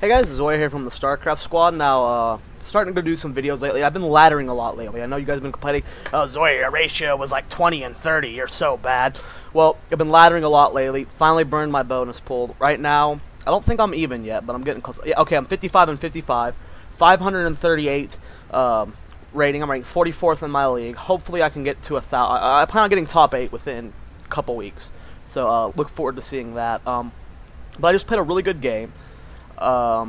Hey guys, Zoya here from the Starcraftsquad. Now, starting to do some videos lately. I've been laddering a lot lately. I know you guys have been complaining, oh Zoya, your ratio was like 20 and 30, you're so bad. Well, I've been laddering a lot lately. Finally burned my bonus pool. Right now, I don't think I'm even yet, but I'm getting close. Yeah, okay, I'm 55 and 55. 538 rating. I'm ranked 44th in my league. Hopefully I can get to 1,000. I plan on getting top 8 within a couple weeks. So, look forward to seeing that. But I just played a really good game. Yeah,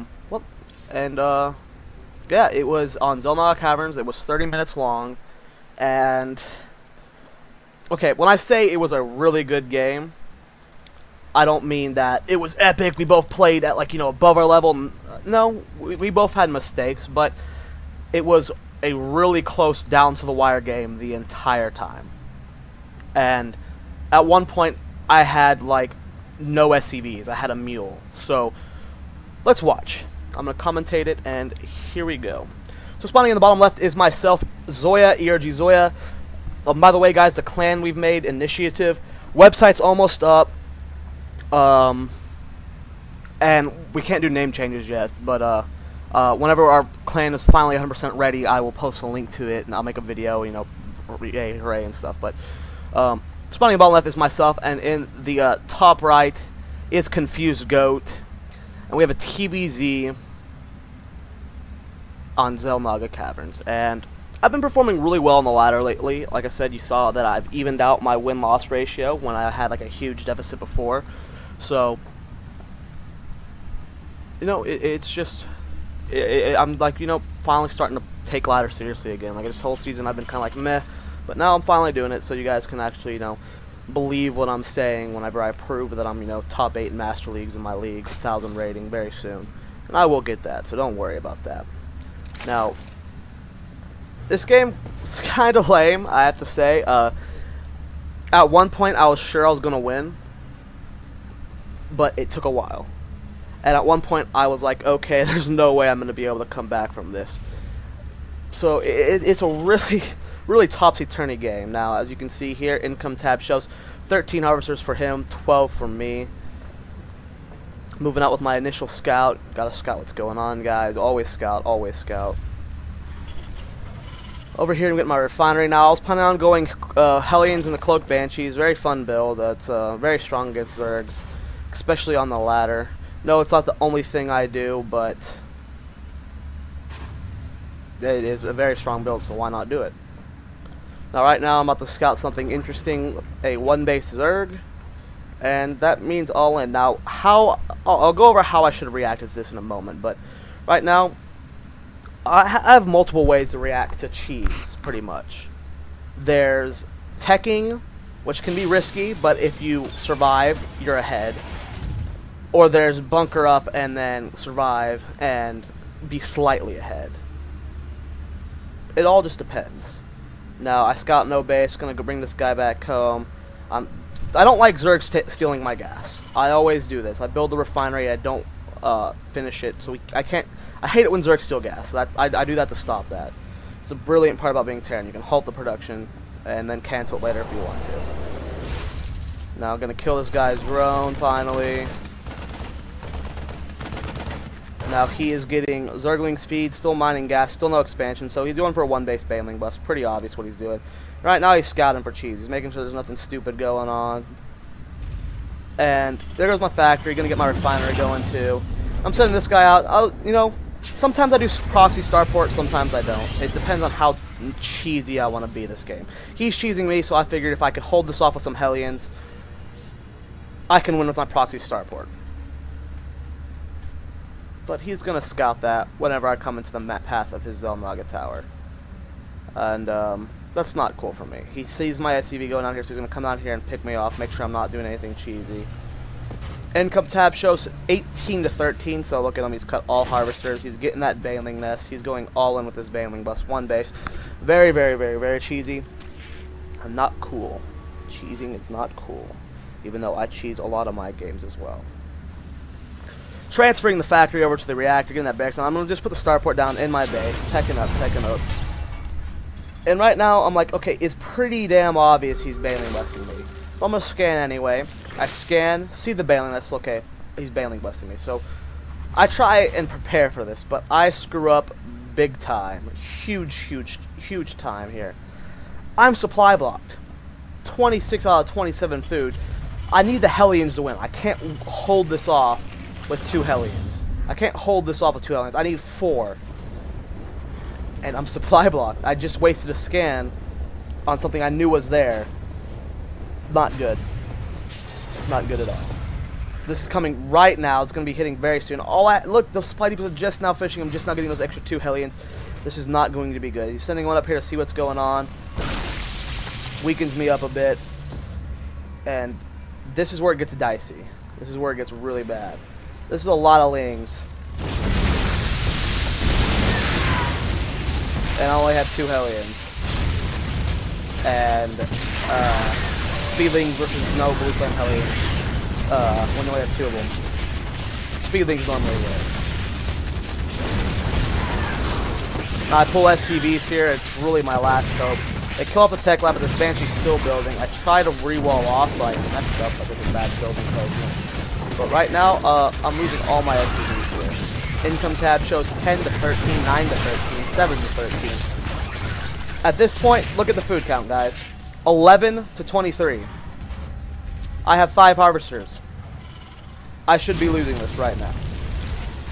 it was on Zelnaga Caverns. It was 30 minutes long, and okay, when I say it was a really good game, I don't mean that it was epic. We both played at, like, you know, above our level. No, we both had mistakes, but it was a really close, down to the wire game the entire time. And at one point, I had like no SCVs. I had a mule. So let's watch. I'm going to commentate it, and here we go. So spawning in the bottom left is myself, Zoya, ERG Zoya. By the way, guys, the clan we've made, Initiative, website's almost up. And we can't do name changes yet, but whenever our clan is finally 100% ready, I will post a link to it, and I'll make a video, you know, yay, hooray, and stuff. But spawning in the bottom left is myself, and in the top right is Confused Goat. And we have a TBZ on Zelnaga Caverns. And I've been performing really well on the ladder lately. Like I said, you saw that I've evened out my win-loss ratio when I had like a huge deficit before. So, you know, it's just, I'm like, you know, finally starting to take ladder seriously again. Like this whole season I've been kind of like meh, but now I'm finally doing it, so you guys can actually, you know, believe what I'm saying whenever I prove that I'm, you know, top 8 in Master Leagues in my league, 1,000 rating very soon. And I will get that, so don't worry about that. Now, this game was kind of lame, I have to say. At one point I was sure I was going to win, but it took a while. And at one point I was like, okay, there's no way I'm going to be able to come back from this. So it's a really topsy-turvy game. Now, as you can see here, income tab shows 13 harvesters for him, 12 for me. Moving out with my initial scout. Gotta scout what's going on, guys. Always scout, always scout. Over here, I'm getting my refinery now. I was planning on going Hellions and the Cloak Banshees. Very fun build. It's very strong against Zergs, especially on the ladder. No, it's not the only thing I do, but it is a very strong build, so why not do it? Now, right now, I'm about to scout something interesting, a 1-base Zerg, and that means all in. Now, I'll go over how I should have reacted to this in a moment, but right now, I have multiple ways to react to cheese, pretty much. There's teching, which can be risky, but if you survive, you're ahead. Or there's bunker up and then survive and be slightly ahead. It all just depends. Now, I scout no base, gonna go bring this guy back home. I don't like Zerg stealing my gas. I always do this. I build the refinery, I don't finish it, so I hate it when Zerg steal gas. So I do that to stop that. It's a brilliant part about being Terran. You can halt the production and then cancel it later if you want to. Now, I'm gonna kill this guy's drone finally. Now he is getting Zergling speed, still mining gas, still no expansion, so he's going for a 1-base Baneling bust. Pretty obvious what he's doing. Right now he's scouting for cheese. He's making sure there's nothing stupid going on. And there goes my factory, gonna get my refinery going too. I'm sending this guy out. You know, sometimes I do proxy starport, sometimes I don't. It depends on how cheesy I want to be this game. He's cheesing me, so I figured if I could hold this off with some Hellions, I can win with my proxy starport. But he's going to scout that whenever I come into the path of his Zelnaga tower. And that's not cool for me. He sees my SCV going down here, so he's going to come down here and pick me off, make sure I'm not doing anything cheesy. Income tab shows 18 to 13, so look at him, he's cut all harvesters. He's getting that Baneling nest. He's going all in with his Baneling bust, 1 base. Very, very, very, very cheesy. And not cool. Cheesing is not cool. Even though I cheese a lot of my games as well. Transferring the factory over to the reactor, getting that back. I'm going to just put the starport down in my base, teching up. And right now, I'm like, okay, it's pretty damn obvious he's Baneling busting me. So I'm going to scan anyway. I scan, see the Baneling, that's okay. He's Baneling busting me. So I try and prepare for this, but I screw up big time. Huge time here. I'm supply blocked. 26 out of 27 food. I need the Hellions to win. I can't hold this off with 2 Hellions. I can't hold this off with 2 Hellions. I need 4. And I'm supply blocked. I just wasted a scan on something I knew was there. Not good. Not good at all. So this is coming right now. It's going to be hitting very soon. Look, the supply depots are just now fishing. I'm just now getting those extra 2 Hellions. This is not going to be good. He's sending one up here to see what's going on. Weakens me up a bit. And this is where it gets dicey. This is where it gets really bad. This is a lot of lings. And I only have 2 Hellions. And, Speedlings versus no Blue Flame Hellions. When you only have 2 of them. Speedlings normally win. Now I pull SCVs here, it's really my last hope. They kill off the tech lab, but this Banshee's still building. I try to re-wall off, but I messed up. I did a bad building placement. But right now, I'm losing all my SCVs here. Income tab shows 10 to 13, 9 to 13, 7 to 13. At this point, look at the food count, guys. 11 to 23. I have 5 harvesters. I should be losing this right now.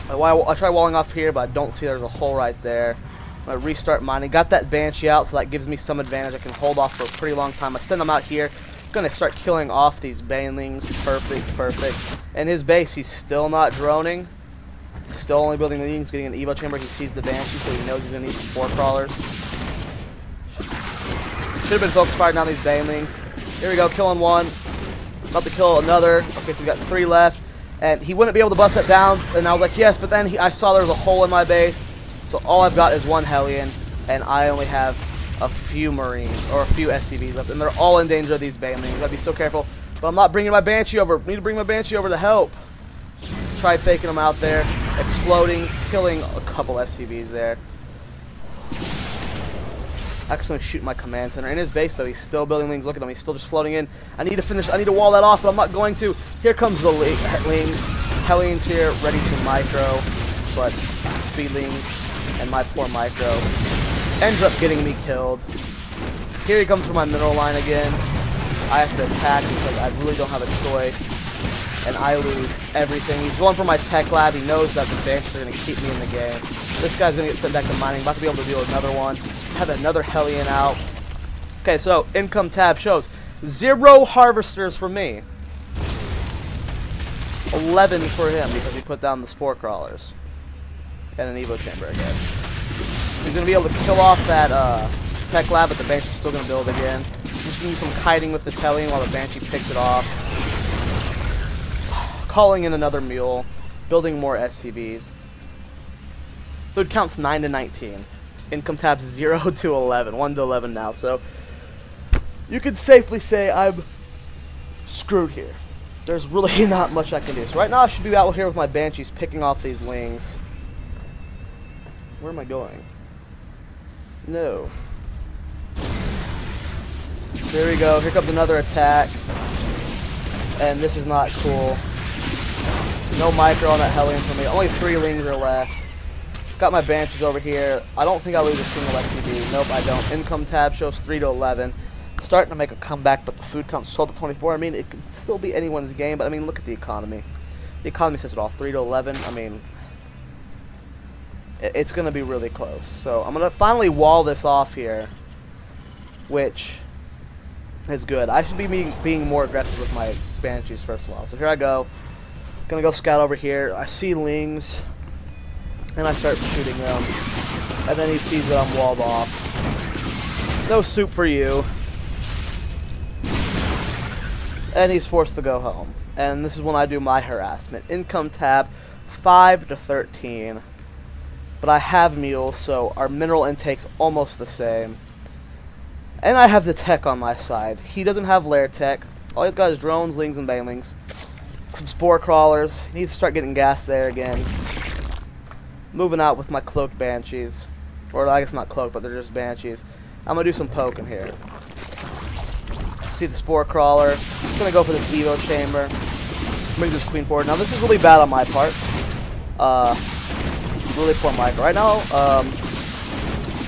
I try walling off here, but I don't see there's a hole right there. I'm going to restart mining. Got that Banshee out, so that gives me some advantage. I can hold off for a pretty long time. I send him out here. Going to start killing off these banelings. Perfect. And his base, he's still not droning. Still only building the leads, getting an Evo chamber. He sees the Banshee, so he knows he's going to need some spore crawlers. Should have been focus firing down these banelings. Here we go, killing one. About to kill another. Okay, so we got 3 left. And he wouldn't be able to bust that down. And I was like, yes, but then I saw there was a hole in my base. So all I've got is 1 Hellion, and I only have a few Marines, or a few SCVs left, and they're all in danger of these banelings. Gotta be so careful. But I'm not bringing my Banshee over. Need to bring my Banshee over to help. Try faking them out there, exploding, killing a couple SCVs there. Actually shooting my command center. In his base, though, he's still building lings. Look at him. He's still just floating in. I need to finish. I need to wall that off, but I'm not going to. Here comes the lings. Hellions here, ready to micro, but Speedlings and my poor micro ends up getting me killed. Here he comes for my mineral line again. I have to attack because I really don't have a choice, and I lose everything. He's going for my tech lab. He knows that the Banshees are going to keep me in the game. This guy's going to get sent back to mining. About to be able to deal with another one. Have another Hellion out. Okay, so income tab shows 0 harvesters for me. 11 for him because he put down the spore crawlers. And an Evo chamber again. He's going to be able to kill off that tech lab, but the Banshee's still going to build again. Just going to do some kiting with this Hellion while the Banshee picks it off. Calling in another mule. Building more SCVs. Food counts 9 to 19. Income tabs 0 to 11. 1 to 11 now. So you could safely say I'm screwed here. There's really not much I can do. So right now I should be out here with my Banshees picking off these lings. Where am I going? No. There we go. Here comes another attack. And this is not cool. No micro on that Hellion for me. Only 3 lings are left. Got my Banshees over here. I don't think I lose a single SCV. Nope, I don't. Income tab shows 3 to 11. Starting to make a comeback, but the food counts 12 to 24. I mean, it can still be anyone's game, but I mean, look at the economy. The economy says it all. 3 to 11. I mean, it's going to be really close. So I'm going to finally wall this off here, which is good. I should be being more aggressive with my Banshees first of all. So here I go. Going to go scout over here. I see lings, and I start shooting them. And then he sees that I'm walled off. No soup for you. And he's forced to go home. And this is when I do my harassment. Income tab 5 to 13. But I have mules, so our mineral intake's almost the same. And I have the tech on my side. He doesn't have lair tech. All he's got is drones, lings, and banelings. Some spore crawlers. He needs to start getting gas there again. Moving out with my cloaked Banshees. Or I guess not cloaked, but they're just Banshees. I'm going to do some poking here. See the spore crawler. I'm going to go for this Evo chamber. Bring this queen forward. Now this is really bad on my part. Really poor micro. Right now,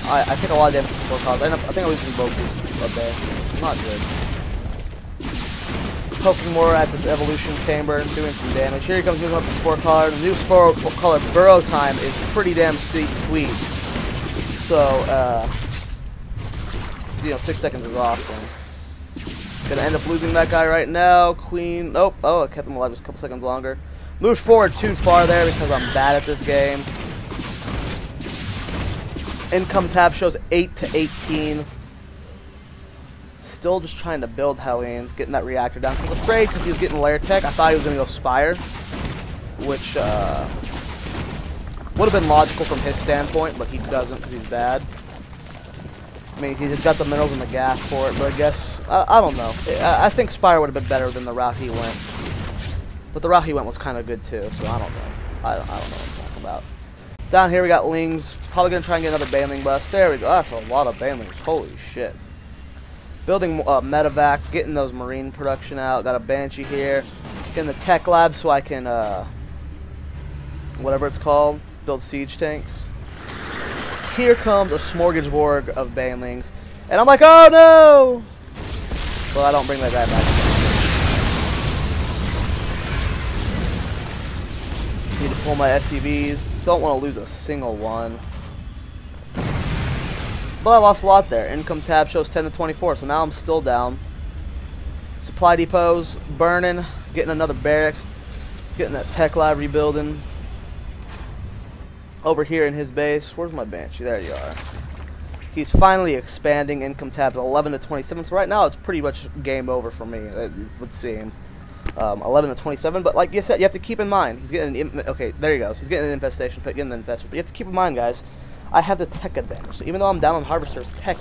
I take a lot of damage from scorecards. I think I lose both these up there. Not good. Poking more at this evolution chamber, doing some damage. Here he comes moving up the scorecard. The new scorecard burrow time is pretty damn sweet. So, you know, 6 seconds is awesome. Gonna end up losing that guy right now. Queen. Nope. Oh, I kept him alive just a couple seconds longer. Moved forward too far there because I'm bad at this game. Income tab shows 8 to 18. Still just trying to build Hellions, getting that reactor down. So I was afraid because he was getting layer tech. I thought he was going to go Spire, which would have been logical from his standpoint, but he doesn't because he's bad. I mean, he's just got the minerals and the gas for it, but I guess, I don't know. I think Spire would have been better than the route he went. But the route he went was kind of good too, so I don't know. I don't know what I'm talking about. Down here we got Lings. Probably going to try and get another Baneling bust. There we go. That's a lot of Banelings. Holy shit. Building medevac, getting those marine production out. Got a Banshee here. Getting the tech lab so I can, whatever it's called, build siege tanks. Here comes a smorgasbord of Banelings. And I'm like, oh no! Well, I don't bring that guy back. Need to pull my SCVs. Don't want to lose a single one. But I lost a lot there. Income tab shows 10 to 24, so now I'm still down. Supply depots burning, getting another barracks, getting that tech lab rebuilding. Over here in his base, where's my Banshee? There you are. He's finally expanding. Income tab 11 to 27, so right now it's pretty much game over for me. Let's see. 11 to 27, but like you said, you have to keep in mind, he's getting an, okay, there he goes. He's getting an infestation, getting an infestation, but you have to keep in mind, guys, I have the tech advantage. So even though I'm down on harvesters, tech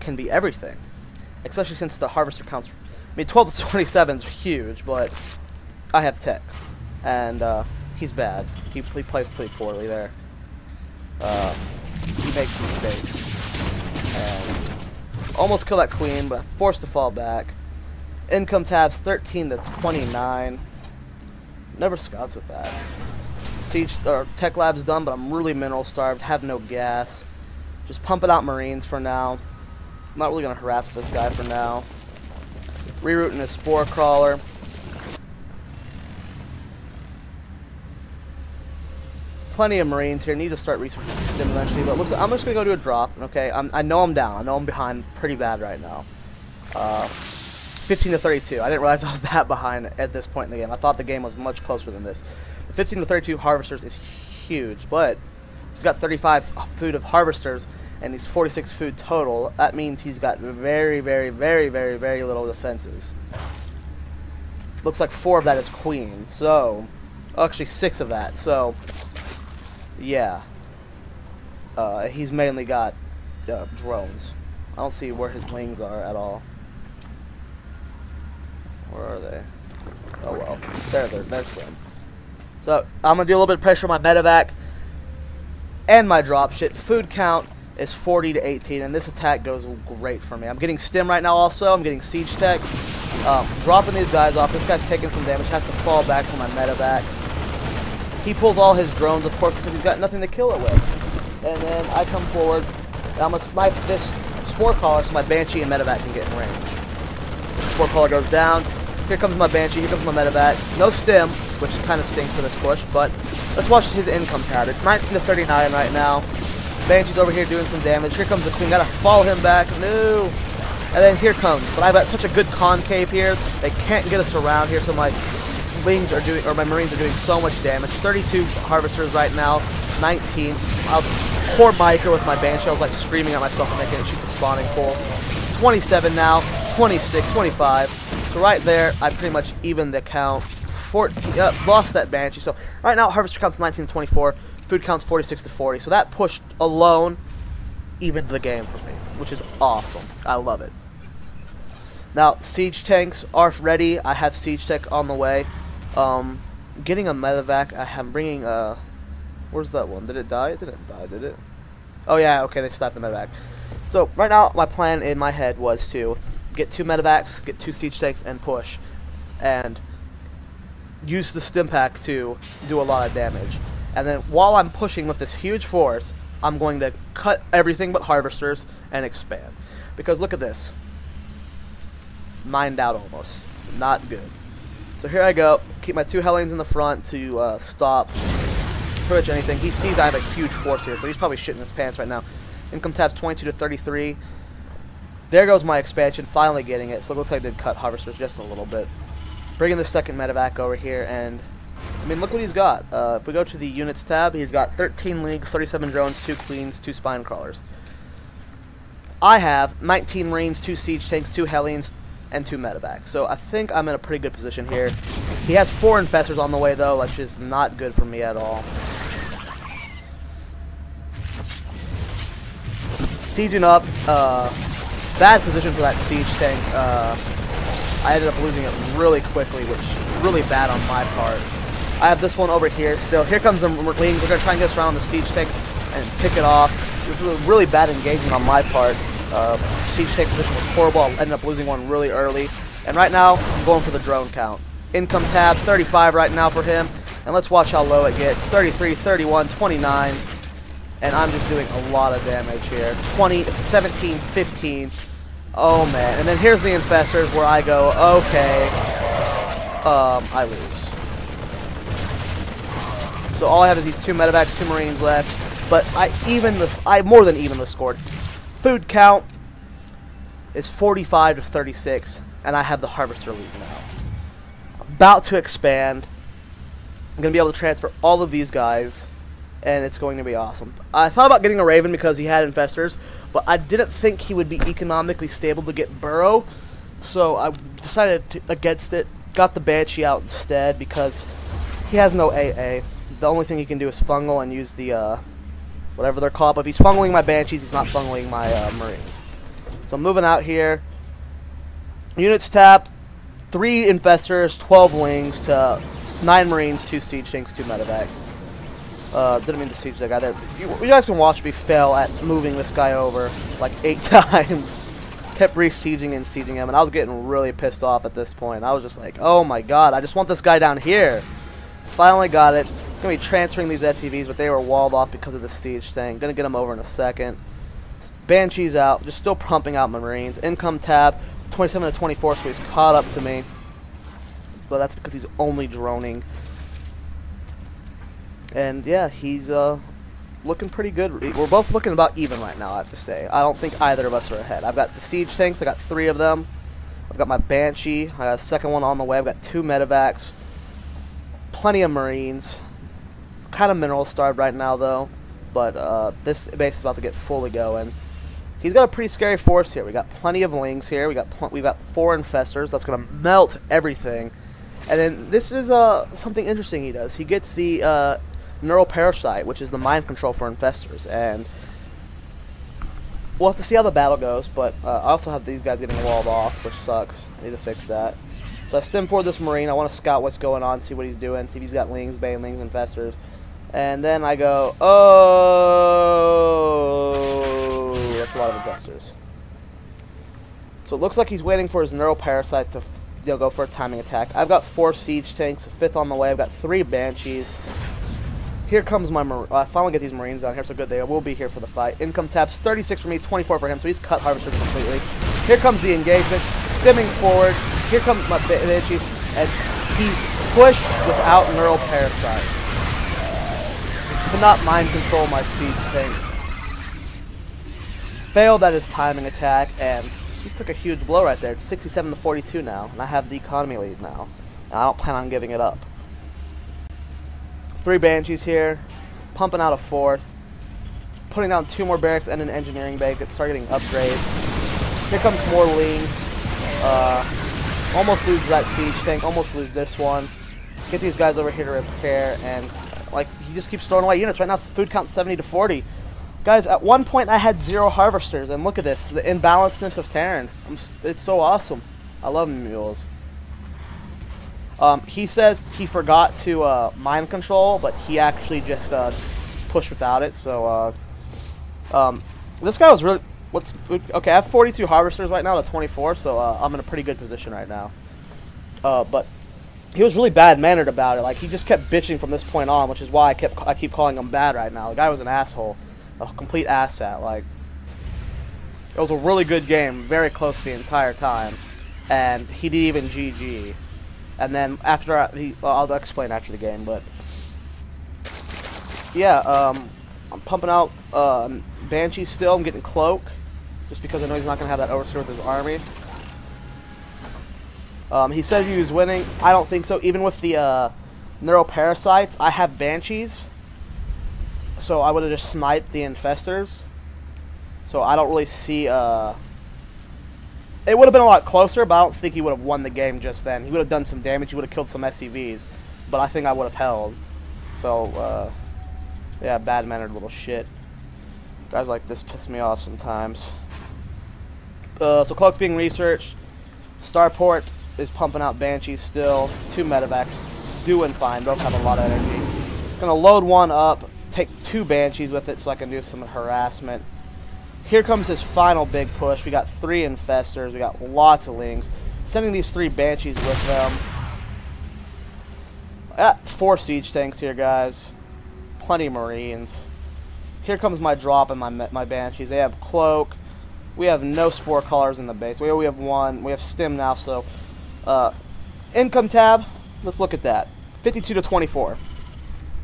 can be everything. Especially since the harvester counts. I mean, 12 to 27 is huge, but I have tech. And he's bad. He plays pretty poorly there. He makes mistakes. And almost killed that queen, but forced to fall back. Income tabs 13 to 29. Never scouts with that. Siege or tech lab's done, but I'm really mineral starved. Have no gas. Just pumping out marines for now. I'm not really gonna harass this guy for now. Rerouting his spore crawler. Plenty of marines here. Need to start researching stim eventually, but it looks like I'm just gonna go do a drop. Okay, I know I'm down. I know I'm behind pretty bad right now. 15 to 32. I didn't realize I was that behind at this point in the game. I thought the game was much closer than this. The 15 to 32 harvesters is huge, but he's got 35 food of harvesters, and he's 46 food total. That means he's got very, very, very, very, very little defenses. Looks like 4 of that is queens, so actually 6 of that. So yeah, he's mainly got drones. I don't see where his wings are at all. Where are they? Oh well, they're slim. So I'm gonna do a little bit of pressure on my medevac and my drop shit. Food count is 40 to 18, and this attack goes great for me. I'm getting stim right now. Also, I'm getting siege tech. Dropping these guys off. This guy's taking some damage. Has to fall back for my medevac. He pulls all his drones, of course, because he's got nothing to kill it with. And then I come forward. And I'm gonna snipe this spore caller so my Banshee and medevac can get in range. Spore caller goes down. Here comes my Banshee, here comes my medevac. No stim, which kind of stinks for this push, but let's watch his income tab. It's 19 to 39 right now. Banshee's over here doing some damage. Here comes the queen. Gotta follow him back. No. And then here comes. But I've got such a good concave here. They can't get us around here, so my Lings are doing, or my Marines are doing so much damage. 32 harvesters right now. 19. I was poor micro with my Banshee. I was like screaming at myself and I can't shoot the spawning pool. 27 now. 26, 25. So right there, I pretty much evened the count. 14, lost that Banshee. So right now, harvester counts 19 to 24. Food counts 46 to 40. So that pushed alone evened the game for me, which is awesome. I love it. Now, siege tanks are ready. I have siege tech on the way. Getting a medevac. I'm bringing where's that one? Did it die? It didn't die, did it? Oh yeah, okay, they stopped the medevac. So right now, my plan in my head was to get 2 medevacs, get 2 siege tanks, and push, and use the stim pack to do a lot of damage. And then while I'm pushing with this huge force, I'm going to cut everything but harvesters and expand. Because look at this. Mined out almost. Not good. So here I go. Keep my 2 Hellions in the front to stop pretty much anything. He sees I have a huge force here, so he's probably shitting his pants right now. Income tab's 22 to 33. There goes my expansion, finally getting it. So it looks like I did cut harvesters just a little bit. Bringing the second medevac over here, and I mean, look what he's got. If we go to the units tab, he's got 13 leagues, 37 drones, 2 queens, 2 spine crawlers. I have 19 marines, 2 siege tanks, 2 hellions, and 2 medevacs. So I think I'm in a pretty good position here. He has 4 infestors on the way though, which is not good for me at all. Sieging up, bad position for that siege tank. I ended up losing it really quickly, which is really bad on my part. I have this one over here still. Here comes the wings. We're going to try and get us around the siege tank and pick it off. This is a really bad engagement on my part. Siege tank position was horrible. I ended up losing one really early. And right now, I'm going for the drone count. Income tab, 35 right now for him. And let's watch how low it gets. 33, 31, 29. And I'm just doing a lot of damage here. 20, 17, 15. Oh man. And then here's the infestors where I go, okay. I lose. So all I have is these 2 medevacs, 2 marines left. But I more than evenly scored. Food count is 45 to 36. And I have the harvester lead now. About to expand. I'm going to be able to transfer all of these guys. And it's going to be awesome. I thought about getting a Raven because he had infestors, but I didn't think he would be economically stable to get Burrow, so I decided against it. Got the Banshee out instead because he has no AA. The only thing he can do is fungal and use the whatever they're called. But if he's fungling my Banshees, he's not fungling my Marines. So I'm moving out here. Units tab, 3 infestors, 12 wings to 9 Marines, 2 siege tanks, 2 medevacs. Didn't mean to siege that guy there. You guys can watch me fail at moving this guy over like 8 times. Kept re-sieging and sieging him, and I was getting really pissed off at this point. I was just like, oh my god, I just want this guy down here. Finally got it. Gonna be transferring these SCVs, but they were walled off because of the siege thing. Gonna get them over in a second. Banshee's out, just still pumping out my Marines. Income tab, 27 to 24, so he's caught up to me. But that's because he's only droning. And yeah, he's looking pretty good. We're both looking about even right now, I have to say. I don't think either of us are ahead. I've got the siege tanks. I got 3 of them. I've got my Banshee. I got a second one on the way. I've got 2 medevacs. Plenty of Marines. Kind of mineral starved right now, though. But this base is about to get fully going. He's got a pretty scary force here. We got plenty of wings here. We've got 4 infestors. That's gonna melt everything. And then this is something interesting he does. He gets the Neural Parasite, which is the mind control for infestors, and we'll have to see how the battle goes, but I also have these guys getting walled off, which sucks. I need to fix that. So I stem for this Marine. I want to scout what's going on, see what he's doing, see if he's got lings, banelings, infestors. And then I go, oh, that's a lot of infestors. So it looks like he's waiting for his Neural Parasite to go for a timing attack. I've got 4 siege tanks, a 5th on the way. I've got 3 Banshees. Here comes my I finally get these Marines down here, so good. They will be here for the fight. Income taps 36 for me, 24 for him, so he's cut harvesters completely. Here comes the engagement, stemming forward. Here comes my Banshees, and he pushed without Neural Parasite. He could not mind control my siege tanks. Failed at his timing attack, and he took a huge blow right there. It's 67 to 42 now, and I have the economy lead now. And I don't plan on giving it up. 3 Banshees here, pumping out a 4th, putting down 2 more barracks and an engineering bank that start getting upgrades. Here comes more lings. Almost lose that siege tank, almost lose this one. Get these guys over here to repair, and like he just keeps throwing away units. Right now, food count 70 to 40. Guys, at one point I had 0 harvesters, and look at this, the imbalancedness of Terran. It's so awesome. I love mules. He says he forgot to mind control, but he actually just pushed without it. So this guy was really okay. I have 42 harvesters right now to 24, so I'm in a pretty good position right now. But he was really bad-mannered about it. Like, he just kept bitching from this point on, which is why I keep calling him bad right now. The guy was an asshole. A complete asshat. Like, it was a really good game, very close the entire time. And he didn't even GG. And then after I'll explain after the game, but yeah, I'm pumping out Banshee still. I'm getting Cloak, just because I know he's not gonna have that overseer with his army. He said he was winning. I don't think so. Even with the Neuroparasites, I have Banshees, so I would have just sniped the Infestors. So I don't really see. It would have been a lot closer, but I don't think he would have won the game just then. He would have done some damage. He would have killed some SCVs, but I think I would have held. So yeah, bad-mannered little shit. Guys like this piss me off sometimes. So Cloak's being researched. Starport is pumping out Banshees still. 2 medevacs, doing fine. Both have a lot of energy. Gonna load one up, take 2 Banshees with it so I can do some harassment. Here comes his final big push. We got 3 Infestors. We got lots of Lings. Sending these 3 Banshees with them. I got 4 siege tanks here, guys. Plenty of Marines. Here comes my drop and my Banshees. They have Cloak. We have no Spore Colors in the base. We have 1. We have Stim now, so income tab. Let's look at that. 52 to 24.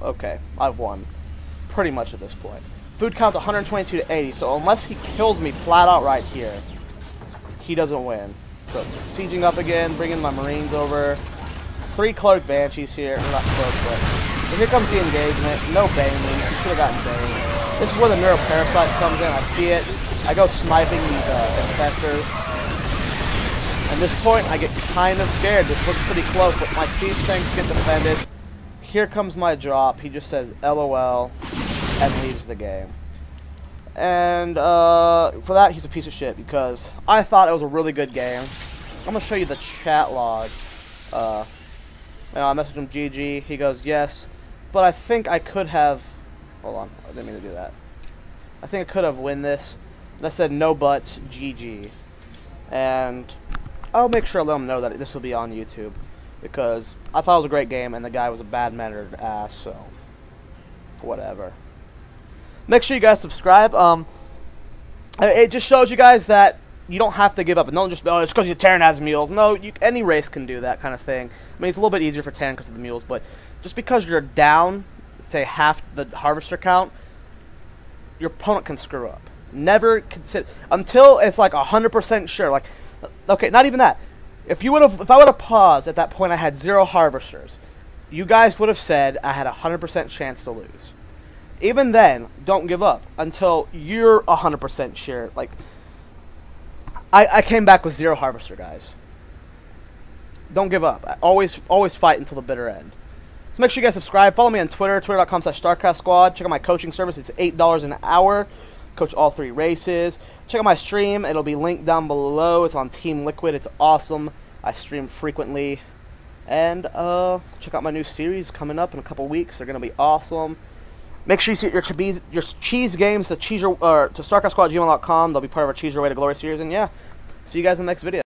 Okay, I've won. Pretty much at this point. Food count's 122 to 80, so unless he kills me flat out right here, he doesn't win. So, sieging up again, bringing my Marines over. 3 Cloak Banshees here. Not Cloak, but... So here comes the engagement. No Banelings. You should have gotten Bane. This is where the Neuroparasite comes in. I see it. I go sniping these Infestors. At this point, I get kind of scared. This looks pretty close, but my siege tanks get defended. Here comes my drop. He just says LOL and leaves the game. And for that, he's a piece of shit because I thought it was a really good game. I'm going to show you the chat log. I messaged him GG. He goes, yes, but I think I could have... Hold on. I didn't mean to do that. I think I could have win this. And I said, no buts, GG. And I'll make sure I let him know that this will be on YouTube. Because I thought it was a great game, and the guy was a bad-mannered ass, so... Whatever. Make sure you guys subscribe. It just shows you guys that you don't have to give up. And don't just, oh, it's because your Terran has mules. No, any race can do that kind of thing. I mean, it's a little bit easier for Terran because of the mules, but just because you're down, say, half the harvester count, your opponent can screw up. Never consider, until it's like 100% sure. Like, okay, not even that. If I would have paused at that point, I had 0 harvesters. You guys would have said I had a 100% chance to lose. Even then, don't give up until you're 100% sure. Like, I came back with 0 harvester, guys. Don't give up. Always fight until the bitter end. So make sure you guys subscribe. Follow me on Twitter, twitter.com/Starcraftsquad. Check out my coaching service. It's $8 an hour. Coach all 3 races. Check out my stream. It'll be linked down below. It's on Team Liquid. It's awesome. I stream frequently. And check out my new series coming up in a couple weeks. They're going to be awesome. Make sure you see your cheese games to Starcraftsquad@gmail.com. They'll be part of our Cheese Your Way to Glory series. And yeah, see you guys in the next video.